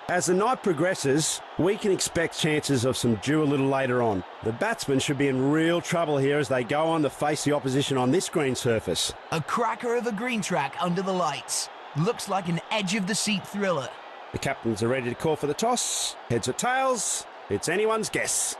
As the night progresses, we can expect chances of some dew a little later on. The batsmen should be in real trouble here as they go on to face the opposition on this green surface. A cracker of a green track under the lights. Looks like an edge-of-the-seat thriller. The captains are ready to call for the toss. Heads or tails, it's anyone's guess.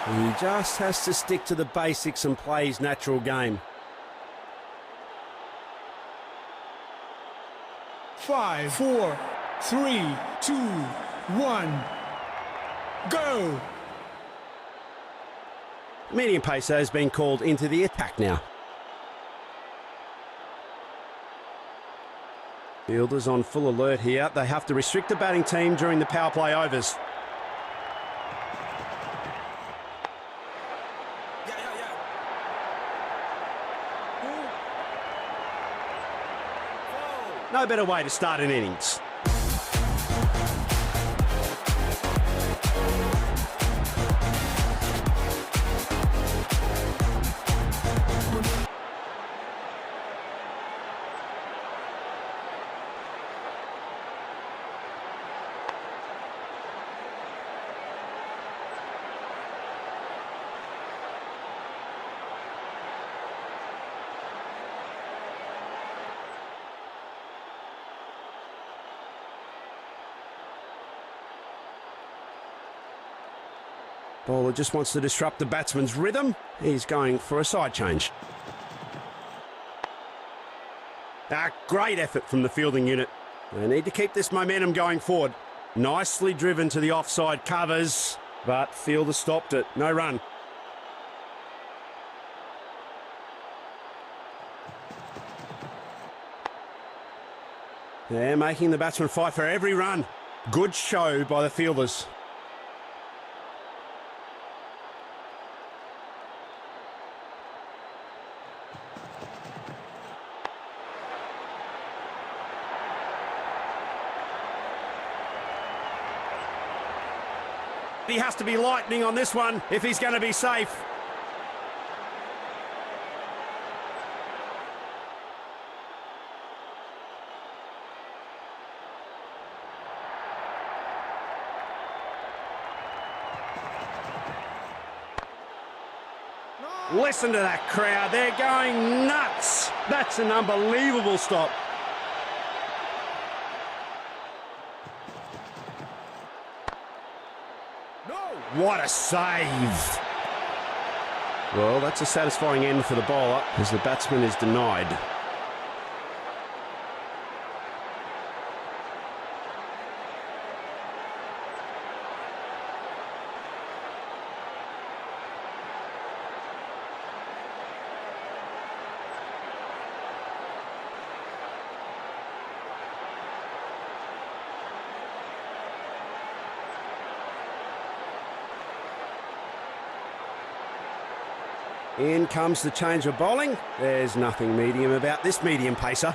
He just has to stick to the basics and play his natural game. 5, 4, 3, 2, 1, go! Medium pacer has been called into the attack now. Fielders on full alert here. They have to restrict the batting team during the power play overs. No better way to start an innings. Bowler just wants to disrupt the batsman's rhythm. He's going for a side change. Great effort from the fielding unit. They need to keep this momentum going forward. Nicely driven to the offside covers, but fielder stopped it. No run. They're making the batsman fight for every run. Good show by the fielders. He has to be lightning on this one if he's going to be safe. Listen to that crowd. They're going nuts. That's an unbelievable stop. What a save. Well, that's a satisfying end for the bowler as the batsman is denied. In comes the change of bowling. There's nothing medium about this medium pacer.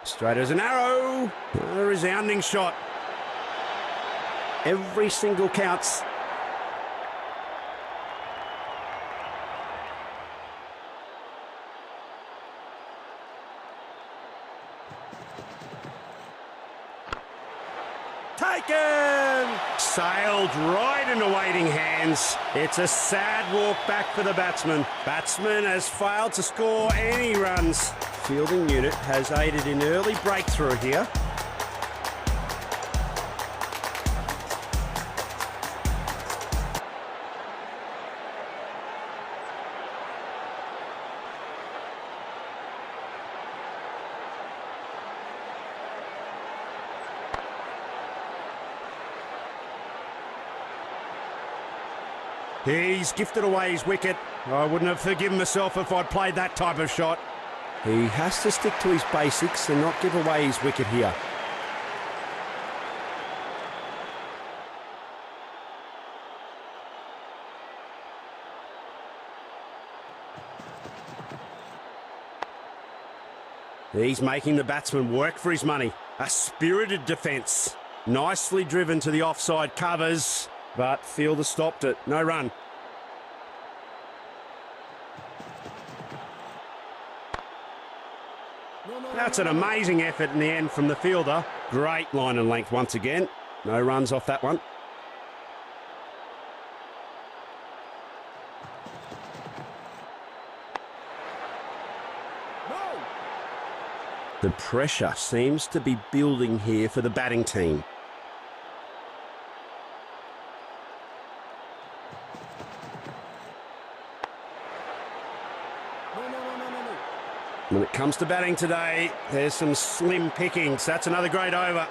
Straight as an arrow. A resounding shot. Every single counts. Taken! Sailed right into waiting hands. It's a sad walk back for the batsman. Batsman has failed to score any runs. Fielding unit has aided in early breakthrough here. He's gifted away his wicket. I wouldn't have forgiven myself if I'd played that type of shot. He has to stick to his basics and not give away his wicket here. He's making the batsman work for his money. A spirited defence. Nicely driven to the offside covers, but fielder stopped it. No run. That's an amazing effort in the end from the fielder. Great line and length once again. No runs off that one. The pressure seems to be building here for the batting team. When it comes to batting today, there's some slim pickings. That's another great over.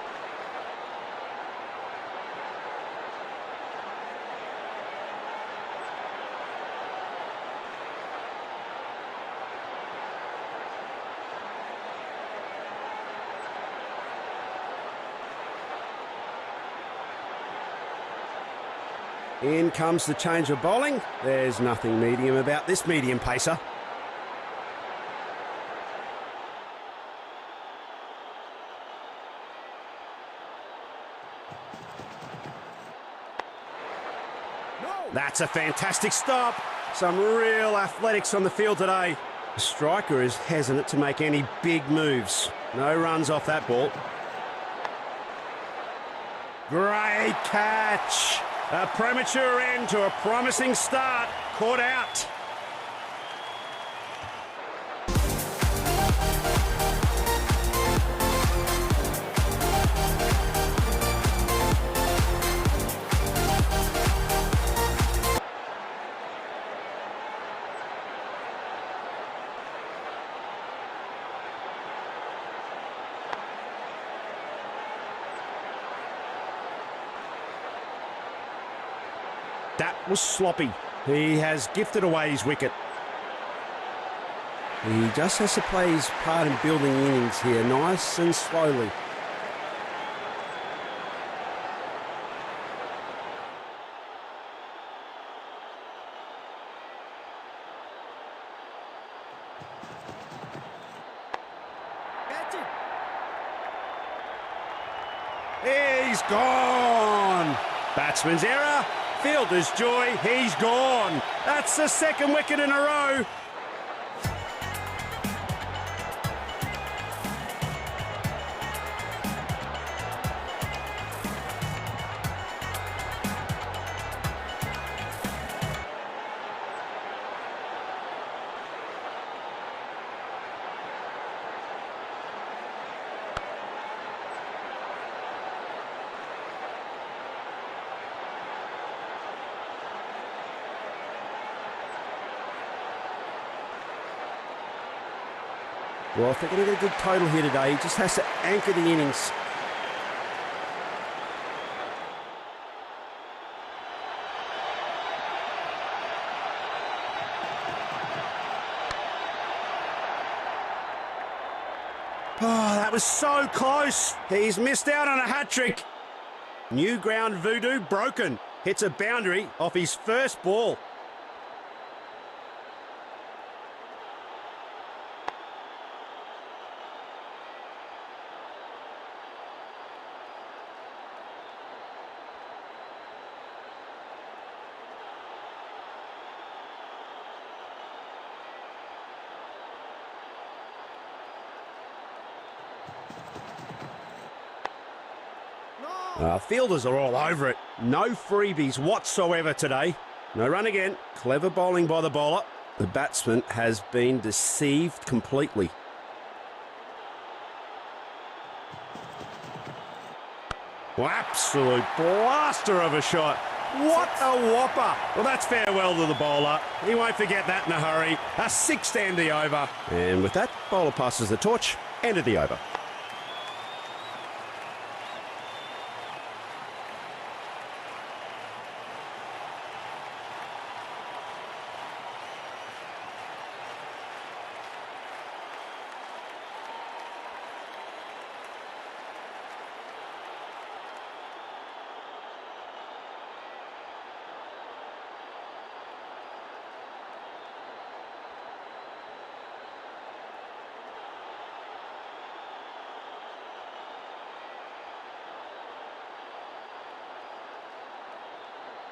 In comes the change of bowling. There's nothing medium about this medium pacer. That's a fantastic stop. Some real athletics on the field today. The striker is hesitant to make any big moves. No runs off that ball. Great catch. A premature end to a promising start. Caught out. That was sloppy. He has gifted away his wicket. He just has to play his part in building innings here, nice and slowly. He's gone. Batsman's error. Fielder's joy, he's gone. That's the second wicket in a row. Well, if they're going to get a good total here today, he just has to anchor the innings. Oh, that was so close. He's missed out on a hat-trick. New ground voodoo broken. Hits a boundary off his first ball. Fielders are all over it. No freebies whatsoever today. No run again. Clever bowling by the bowler. The batsman has been deceived completely. Well, absolute blaster of a shot. What a whopper. Well, that's farewell to the bowler. He won't forget that in a hurry. A 6 to end the over. And with that, bowler passes the torch. End of the over.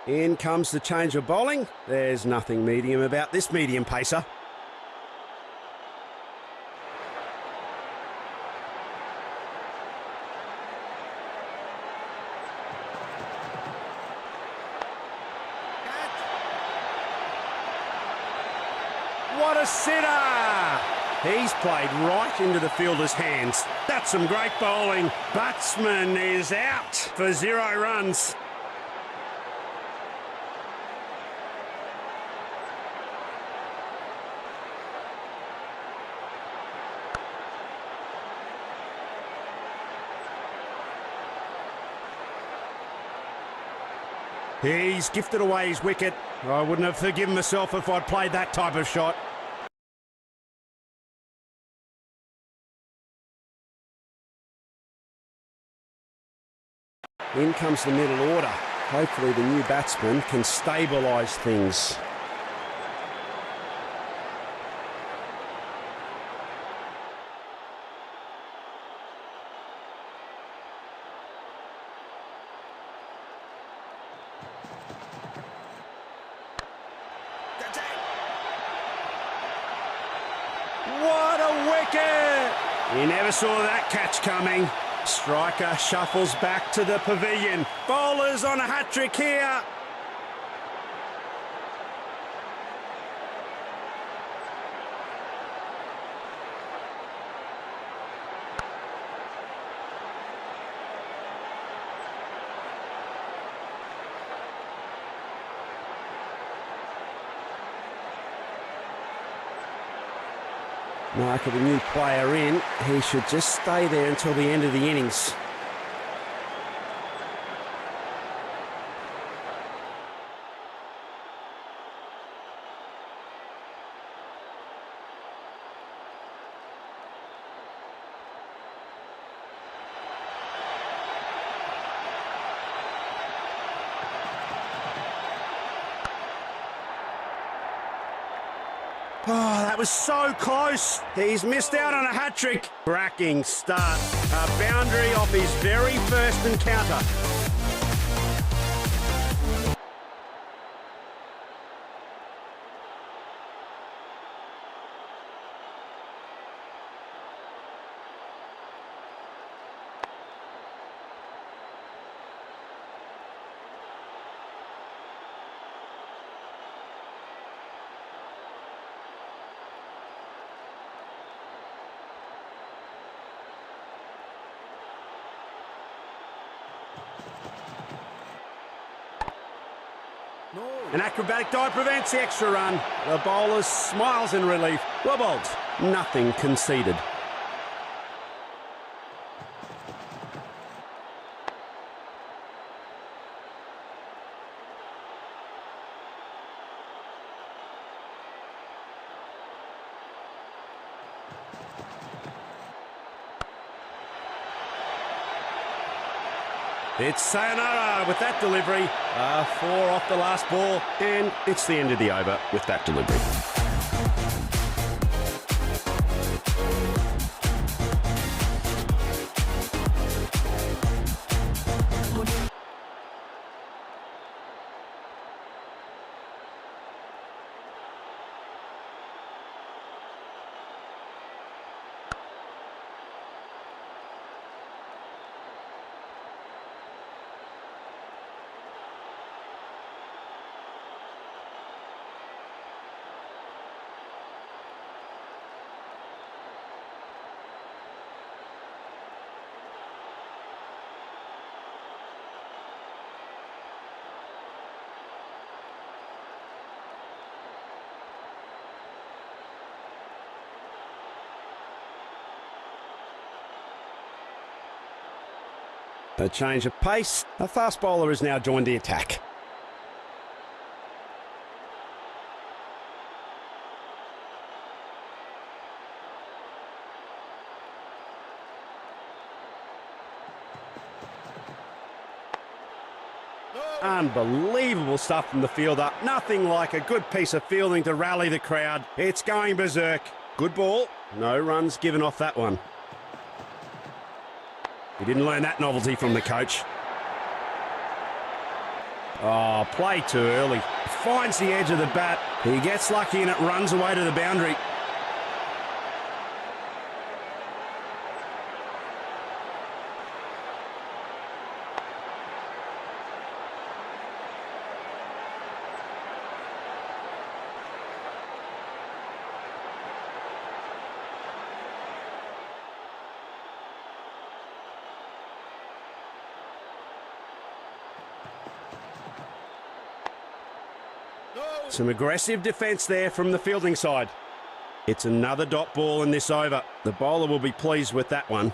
In comes the change of bowling. There's nothing medium about this medium pacer. What a sitter! He's played right into the fielder's hands. That's some great bowling. Batsman is out for 0 runs. He's gifted away his wicket. I wouldn't have forgiven myself if I'd played that type of shot. In comes the middle order. Hopefully the new batsman can stabilise things. What a wicket! He never saw that catch coming. Striker shuffles back to the pavilion. Bowlers on a hat-trick here. Mark of a new player in. He should just stay there until the end of the innings. Oh, that was so close. He's missed out on a hat-trick. Cracking start. A boundary off his very first encounter. An acrobatic dive prevents the extra run. The bowler smiles in relief. Well bowled. Nothing conceded. It's sayonara with that delivery. 4 off the last ball, and it's the end of the over with that delivery. A change of pace. A fast bowler has now joined the attack. Unbelievable stuff from the fielder. Nothing like a good piece of fielding to rally the crowd. It's going berserk. Good ball. No runs given off that one. He didn't learn that novelty from the coach. Oh, play too early. Finds the edge of the bat. He gets lucky and it runs away to the boundary. Some aggressive defence there from the fielding side. It's another dot ball in this over. The bowler will be pleased with that one.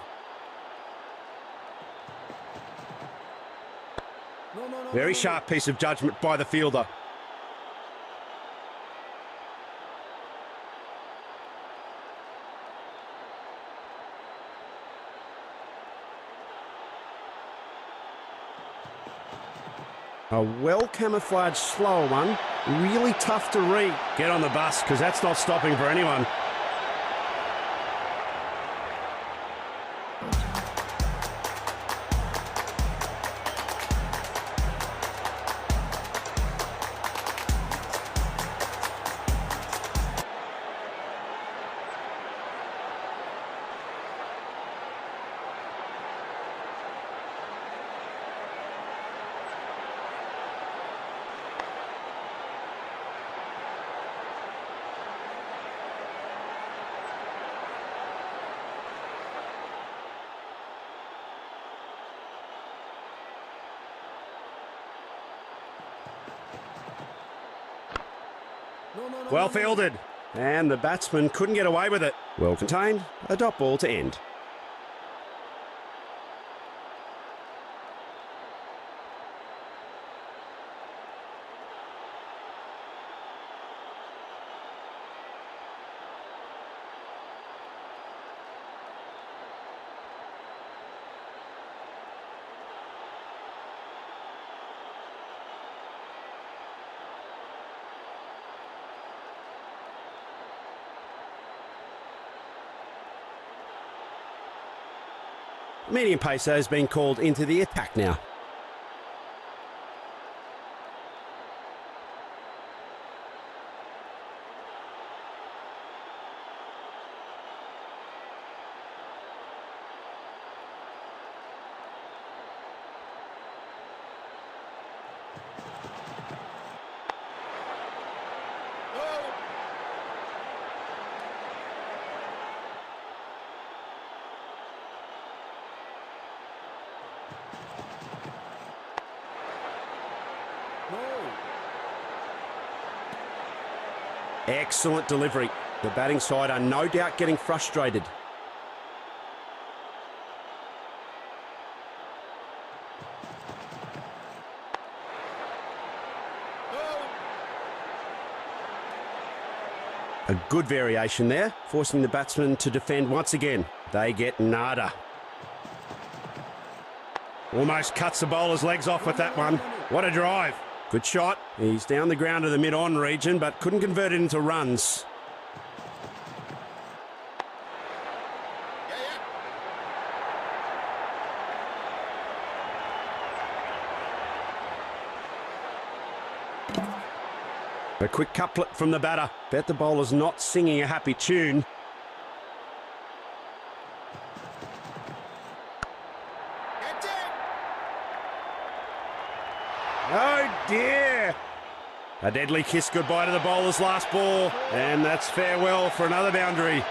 Very sharp piece of judgment by the fielder. A well-camouflaged slower one. Really tough to read. Get on the bus, because that's not stopping for anyone. Well fielded. And the batsman couldn't get away with it. Well contained. A dot ball to end. Medium pacer has been called into the attack now. Excellent delivery. The batting side are no doubt getting frustrated. A good variation there, forcing the batsman to defend once again. They get nada. Almost cuts the bowler's legs off with that one. What a drive. Good shot. He's down the ground to the mid-on region, but couldn't convert it into runs. A quick couplet from the batter. Bet the bowler's not singing a happy tune. Oh dear! A deadly kiss goodbye to the bowler's last ball, and that's farewell for another boundary.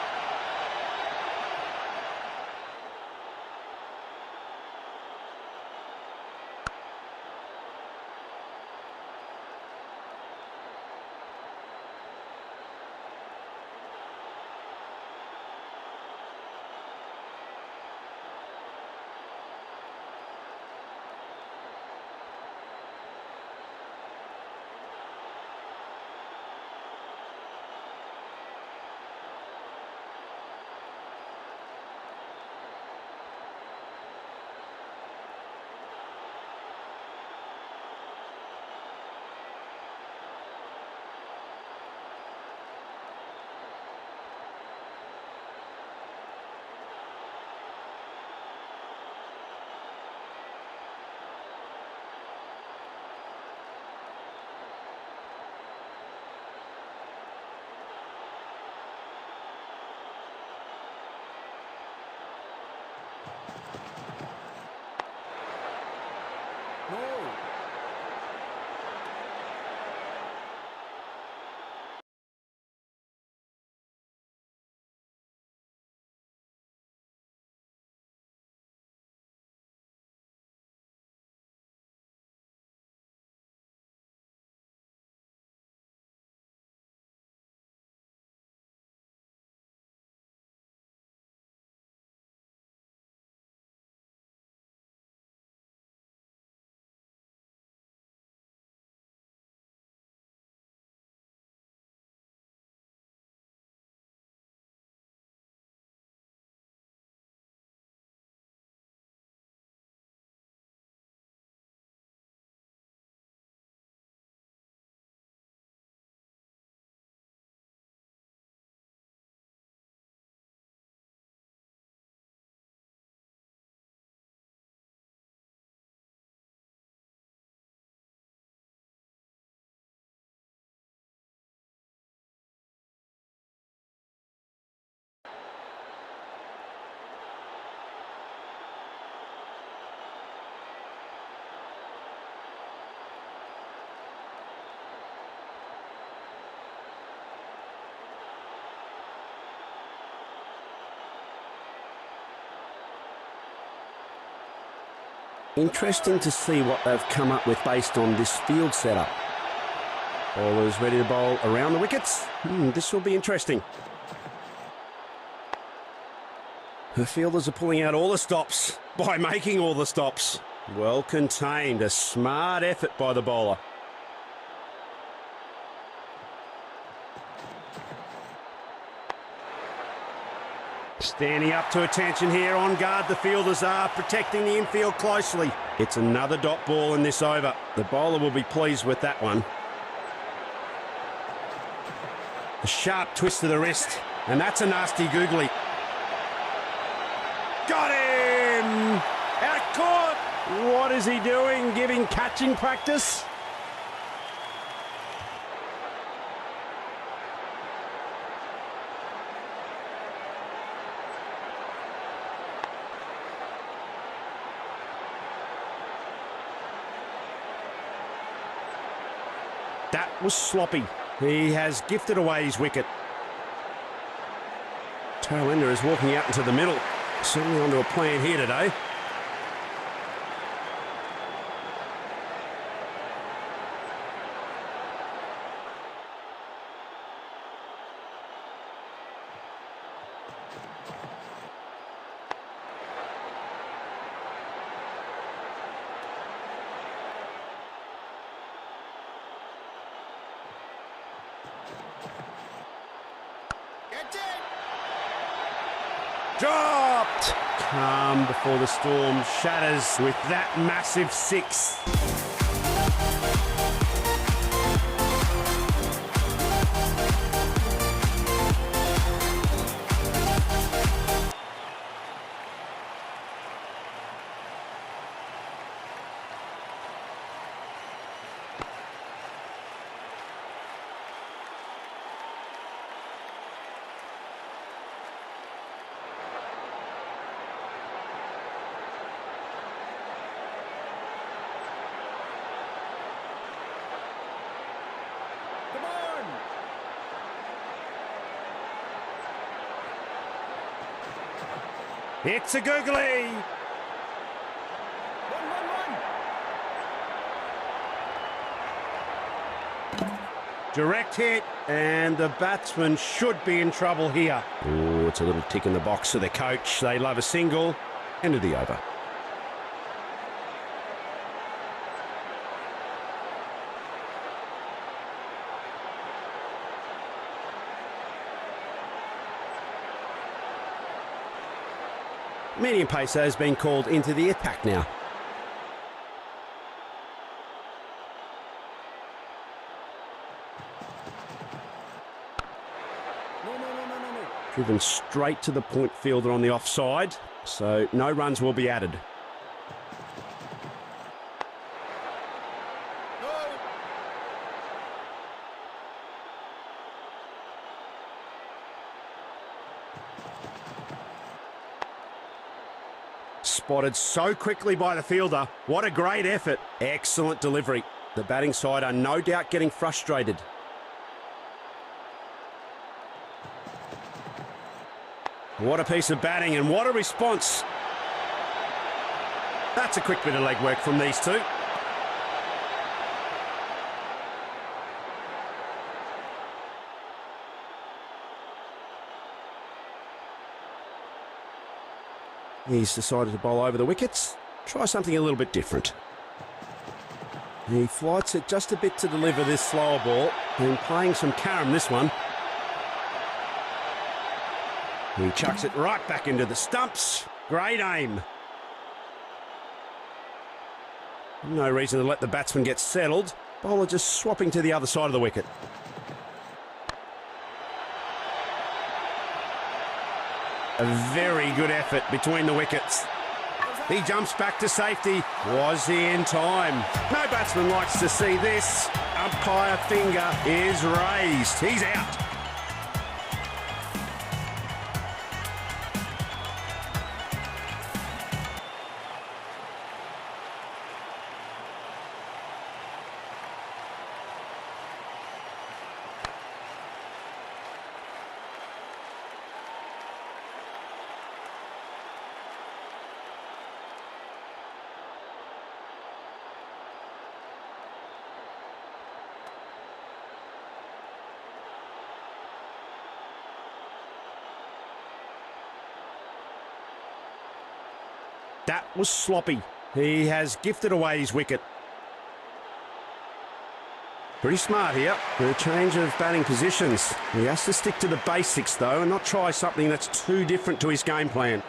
Interesting to see what they've come up with based on this field setup. Bowlers ready to bowl around the wickets. This will be interesting. The fielders are pulling out all the stops by making all the stops. Well contained, a smart effort by the bowler. Standing up to attention here, on guard the fielders are, protecting the infield closely. It's another dot ball in this over. The bowler will be pleased with that one. A sharp twist to the wrist, and that's a nasty googly. Got him! Out caught! What is he doing? Giving catching practice? That was sloppy. He has gifted away his wicket. Tail ender is walking out into the middle. Certainly onto a plan here today. Dropped! Calm before the storm shatters with that massive six. It's a googly. Direct hit, and the batsman should be in trouble here. Oh, it's a little tick in the box for the coach. They love a single. End of the over. Medium pacer has been called into the attack now. No. Driven straight to the point fielder on the offside, so no runs will be added. Spotted so quickly by the fielder. What a great effort. Excellent delivery. The batting side are no doubt getting frustrated. What a piece of batting and what a response. That's a quick bit of legwork from these two. He's decided to bowl over the wickets. Try something a little bit different. He flights it just a bit to deliver this slower ball. And playing some carom this one. He chucks it right back into the stumps. Great aim. No reason to let the batsman get settled. Bowler just swapping to the other side of the wicket. A very good effort between the wickets. He jumps back to safety. Was he in time? No batsman likes to see this. Umpire finger is raised. He's out. That was sloppy. He has gifted away his wicket. Pretty smart here. The change of batting positions. He has to stick to the basics, though, and not try something that's too different to his game plan.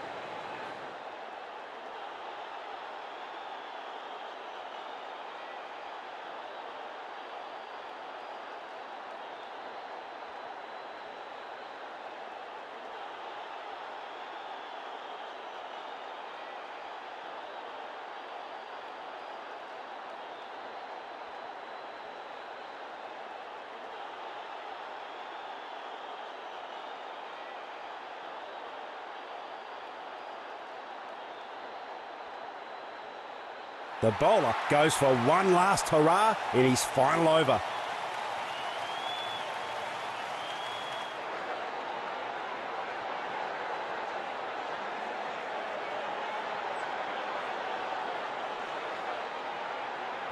The bowler goes for one last hurrah in his final over.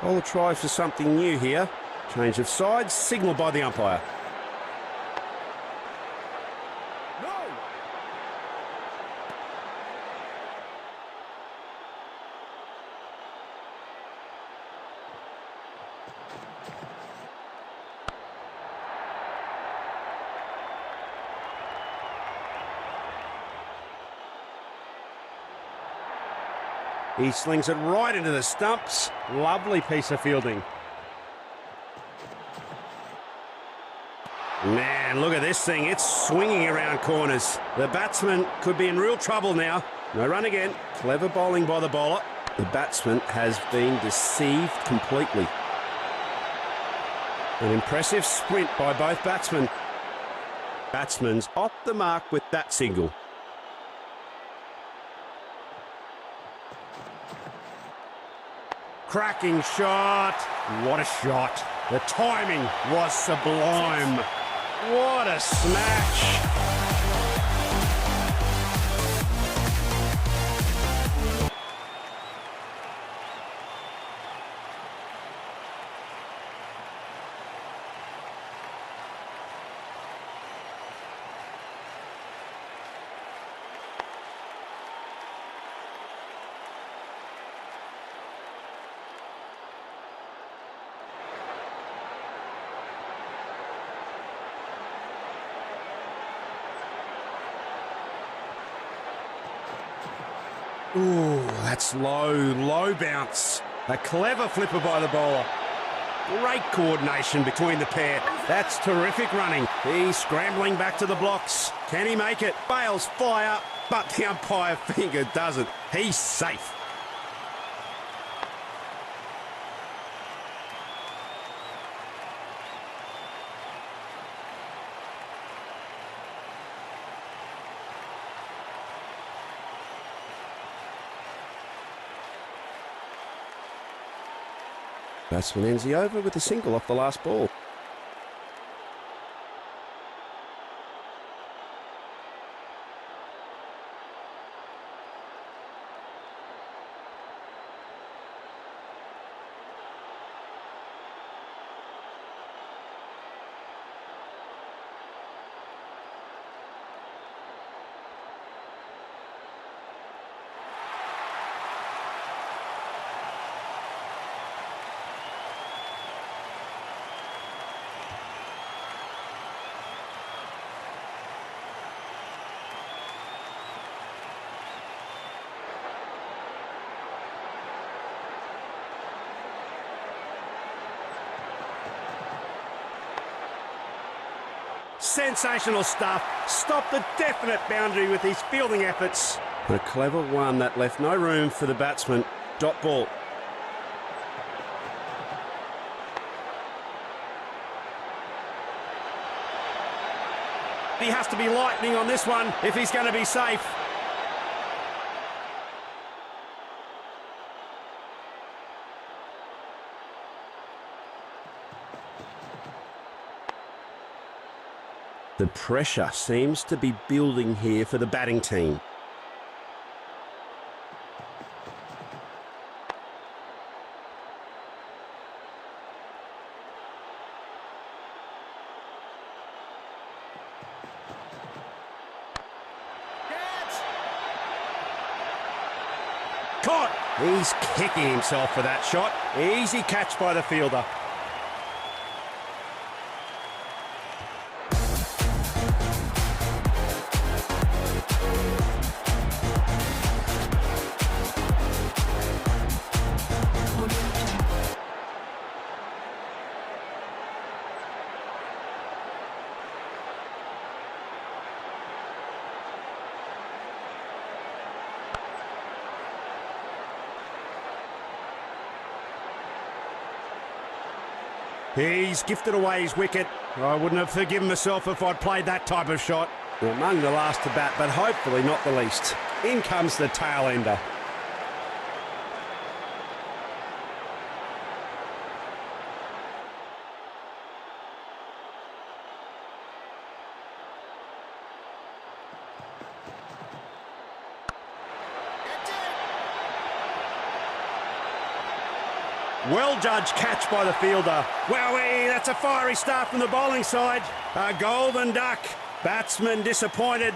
Bowler tries for something new here. Change of sides, signalled by the umpire. He slings it right into the stumps. Lovely piece of fielding. Man, look at this thing. It's swinging around corners. The batsman could be in real trouble now. No run again. Clever bowling by the bowler. The batsman has been deceived completely. An impressive sprint by both batsmen. Batsman's off the mark with that single. Cracking shot. What a shot. The timing was sublime. What a smash. Ooh, that's low bounce. A clever flipper by the bowler. Great coordination between the pair. That's terrific running. He's scrambling back to the blocks. Can he make it? Bales fire, but the umpire finger doesn't. He's safe. Batsman ends the over with a single off the last ball. Sensational stuff. Stopped the definite boundary with his fielding efforts. A clever one that left no room for the batsman. Dot ball. He has to be lightning on this one if he's going to be safe. The pressure seems to be building here for the batting team. caught. He's kicking himself for that shot. Easy catch by the fielder. He's gifted away his wicket. I wouldn't have forgiven myself if I'd played that type of shot. Among the last to bat, but hopefully not the least. In comes the tail ender. Well judged catch by the fielder. Wowee, that's a fiery start from the bowling side. A golden duck. Batsman disappointed.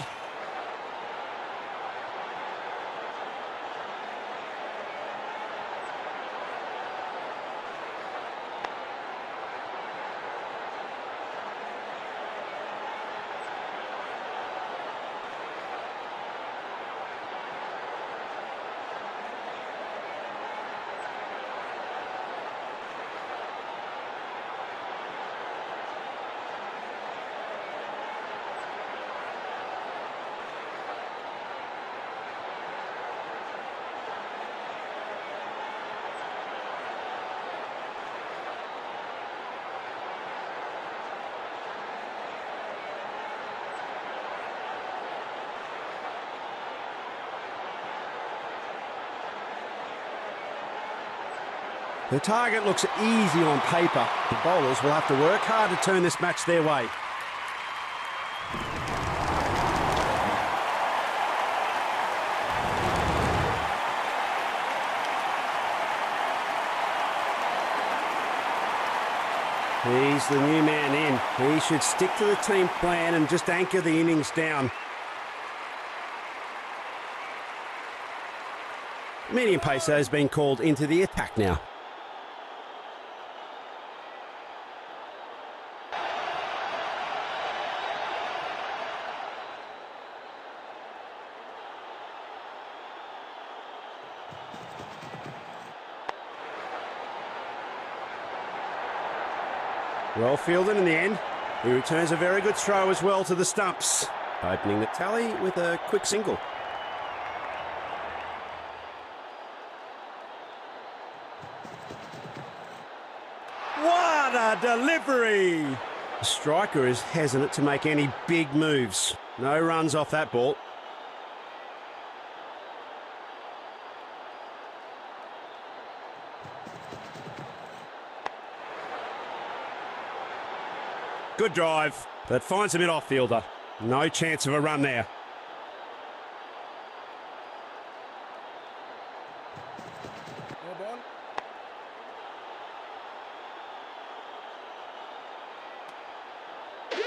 The target looks easy on paper. The bowlers will have to work hard to turn this match their way. He's the new man in. He should stick to the team plan and just anchor the innings down. Medium pacer has been called into the attack now. Well fielded in the end. He returns a very good throw as well to the stumps, opening the tally with a quick single. What a delivery! The striker is hesitant to make any big moves. No runs off that ball. Good drive, but finds a mid-off fielder. No chance of a run there.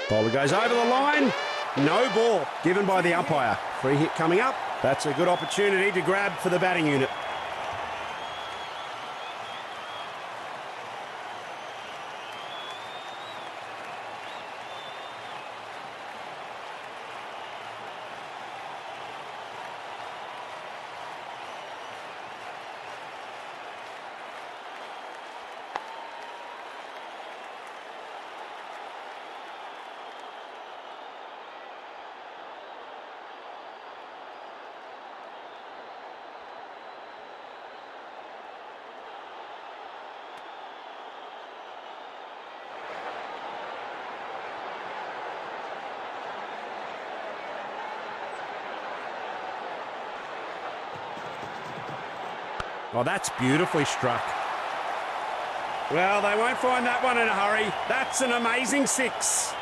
Bowler goes over the line. No ball given by the umpire. Free hit coming up. That's a good opportunity to grab for the batting unit. Oh, that's beautifully struck. Well, they won't find that one in a hurry. That's an amazing six.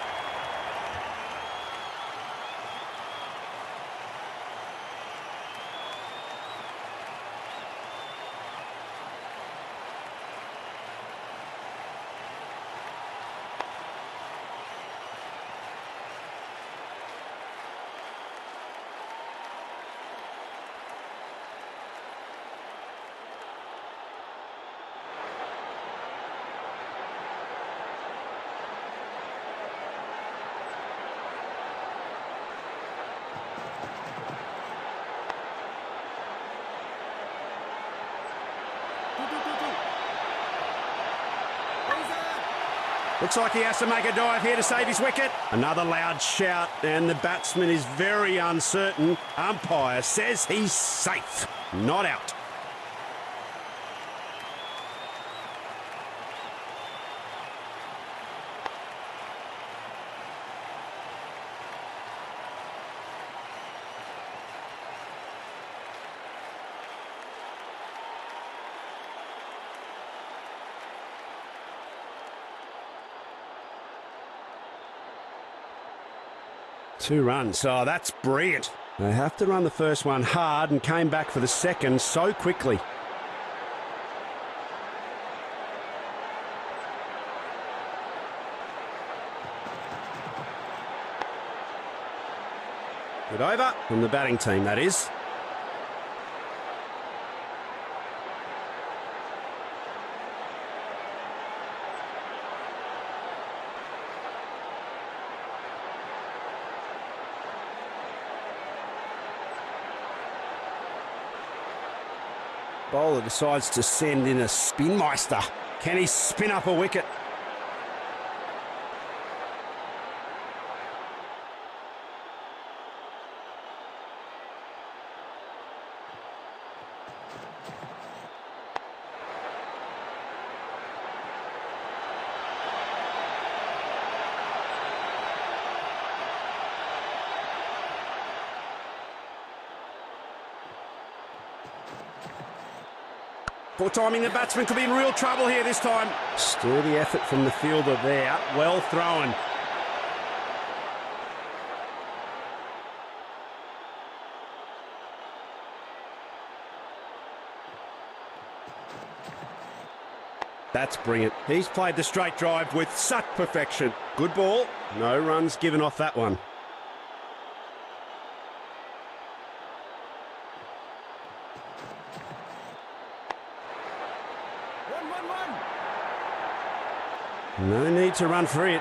Looks like he has to make a dive here to save his wicket. Another loud shout, and the batsman is very uncertain. Umpire says he's safe, not out. Two runs. Oh, that's brilliant. They have to run the first one hard and came back for the second so quickly. Good over from the batting team, that is. Bowler decides to send in a spinmeister. Can he spin up a wicket? Poor timing, the batsman could be in real trouble here this time. Sturdy effort from the fielder there. Well thrown. That's brilliant. He's played the straight drive with such perfection. Good ball. No runs given off that one. No need to run for it.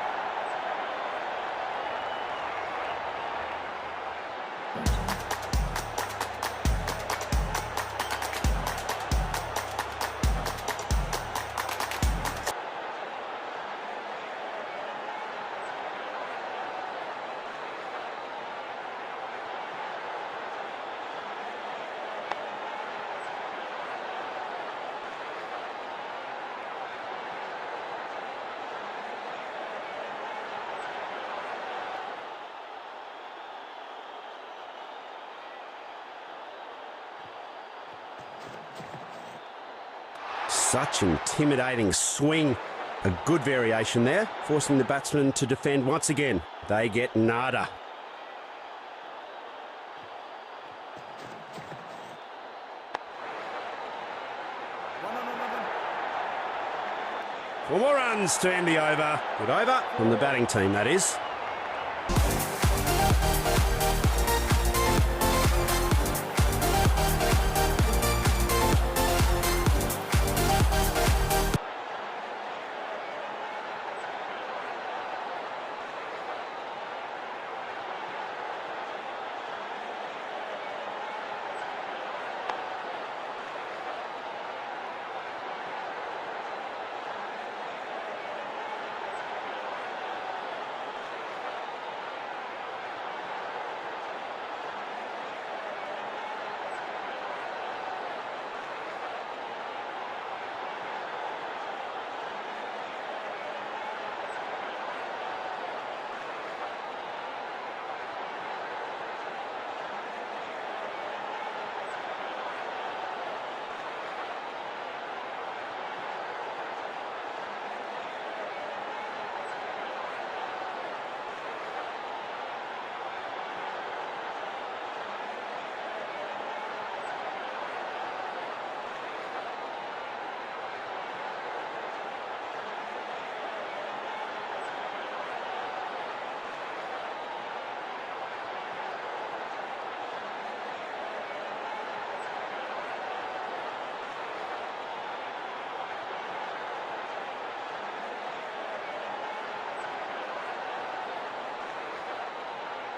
Such intimidating swing. A good variation there, forcing the batsman to defend once again. They get nada. Four more runs to end the over. Good over from the batting team, that is.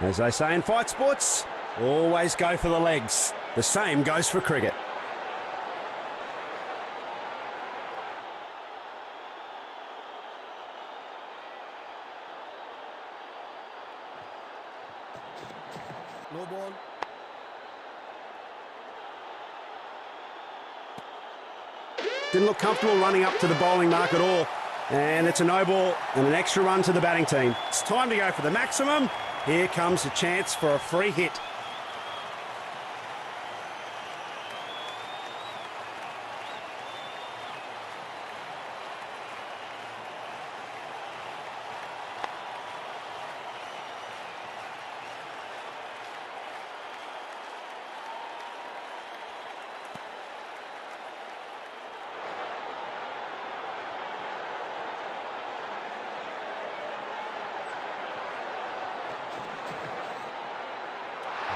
As they say in fight sports, always go for the legs. The same goes for cricket. Didn't look comfortable running up to the bowling mark at all. And it's a no ball and an extra run to the batting team. It's time to go for the maximum. Here comes a chance for a free hit.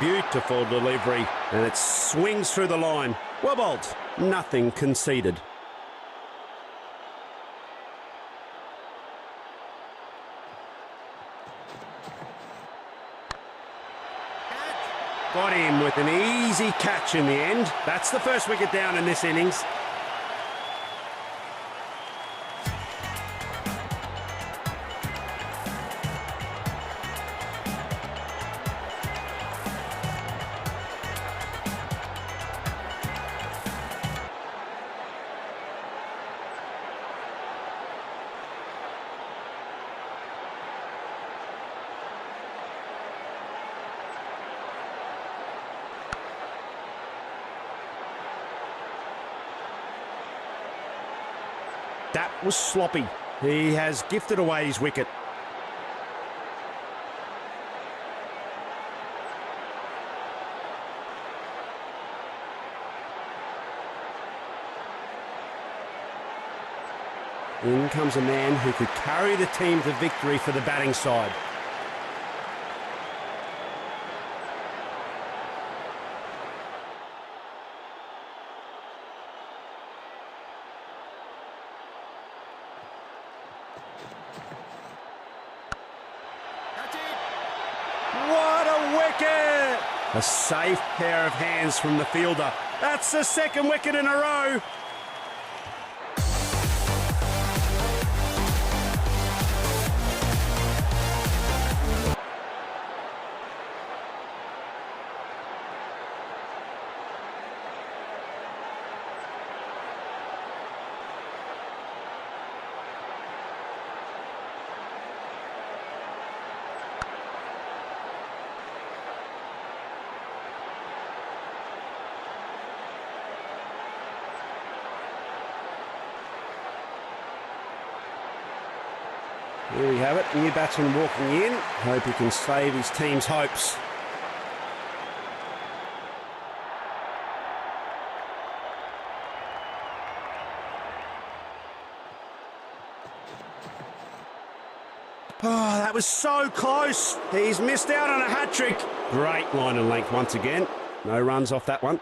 Beautiful delivery, and it swings through the line. Well bowled, nothing conceded. Got him with an easy catch in the end. That's the first wicket down in this innings. That was sloppy. He has gifted away his wicket. In comes a man who could carry the team to victory for the batting side. What a wicket! A safe pair of hands from the fielder. That's the second wicket in a row. Here we have it, new batsman walking in. Hope he can save his team's hopes. Oh, that was so close. He's missed out on a hat-trick. Great line and length once again. No runs off that one.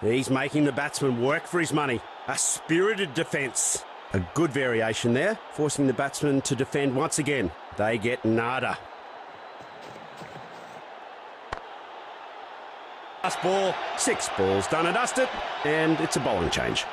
He's making the batsman work for his money. A spirited defence. A good variation there, forcing the batsman to defend once again. They get nada. Last ball, 6 balls done and dusted, and it's a bowling change.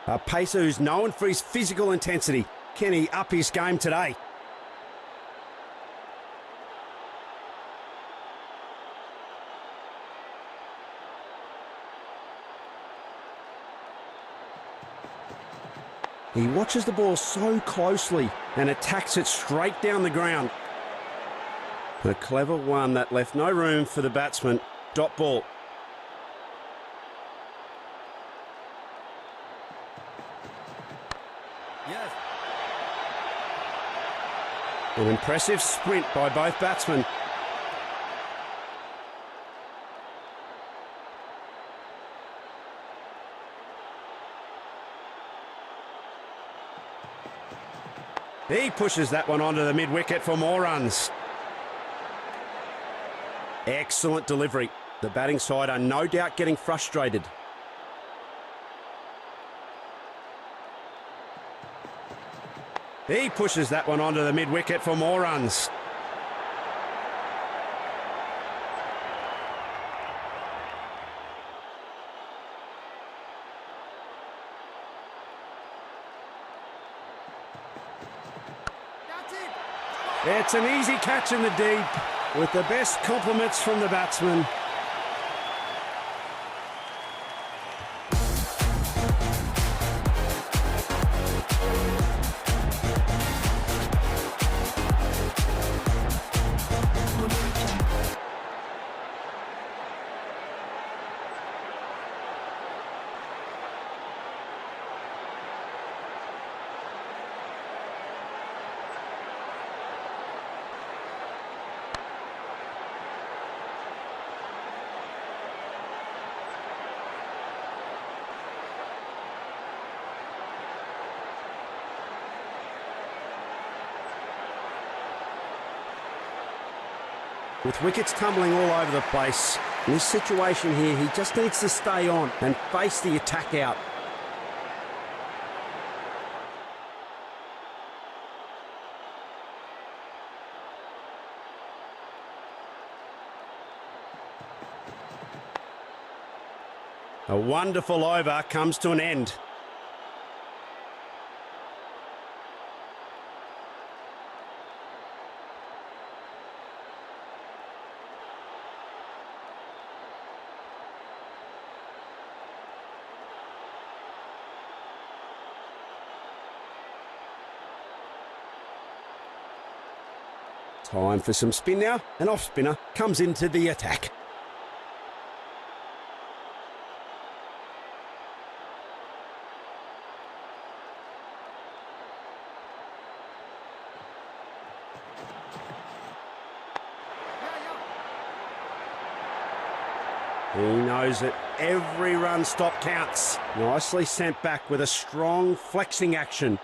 A pacer who's known for his physical intensity. Can he up his game today? He watches the ball so closely and attacks it straight down the ground. A clever one that left no room for the batsman. Dot ball. Yes. An impressive sprint by both batsmen. He pushes that one onto the mid-wicket for more runs. Excellent delivery. The batting side are no doubt getting frustrated. He pushes that one onto the mid-wicket for more runs. It's an easy catch in the deep, with the best compliments from the batsman. With wickets tumbling all over the place, in this situation here, he just needs to stay on and face the attack out. A wonderful over comes to an end. Time for some spin now. An off spinner comes into the attack. He knows that every run stop counts. Nicely sent back with a strong flexing action.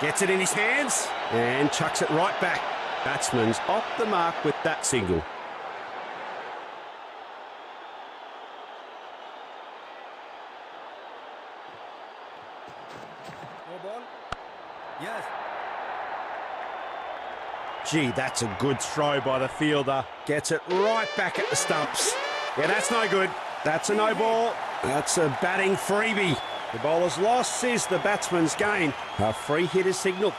Gets it in his hands and chucks it right back. Batsman's off the mark with that single. Yes. Gee, that's a good throw by the fielder. Gets it right back at the stumps. Yeah, that's no good. That's a no ball. That's a batting freebie. The bowler's loss is the batsman's gain. A free hit is signalled.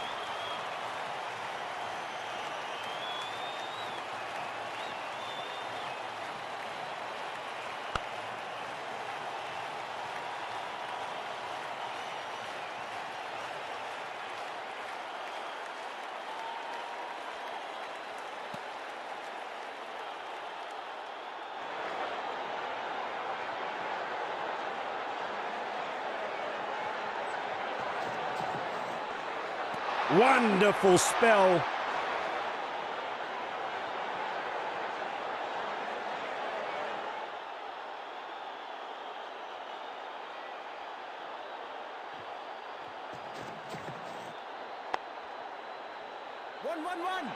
Wonderful spell. One.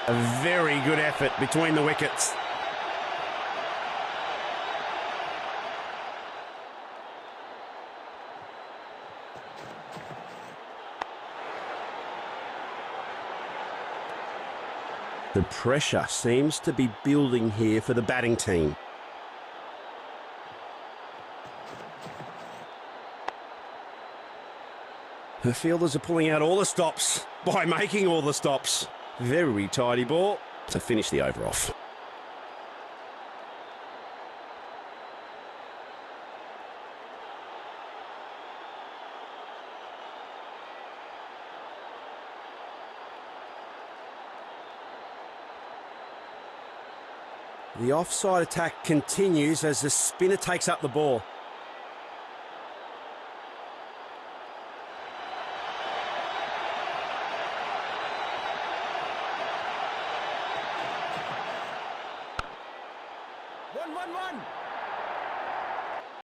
A very good effort between the wickets. The pressure seems to be building here for the batting team. Her fielders are pulling out all the stops by making all the stops. Very tidy ball to finish the over off. The offside attack continues as the spinner takes up the ball. 1-1-1.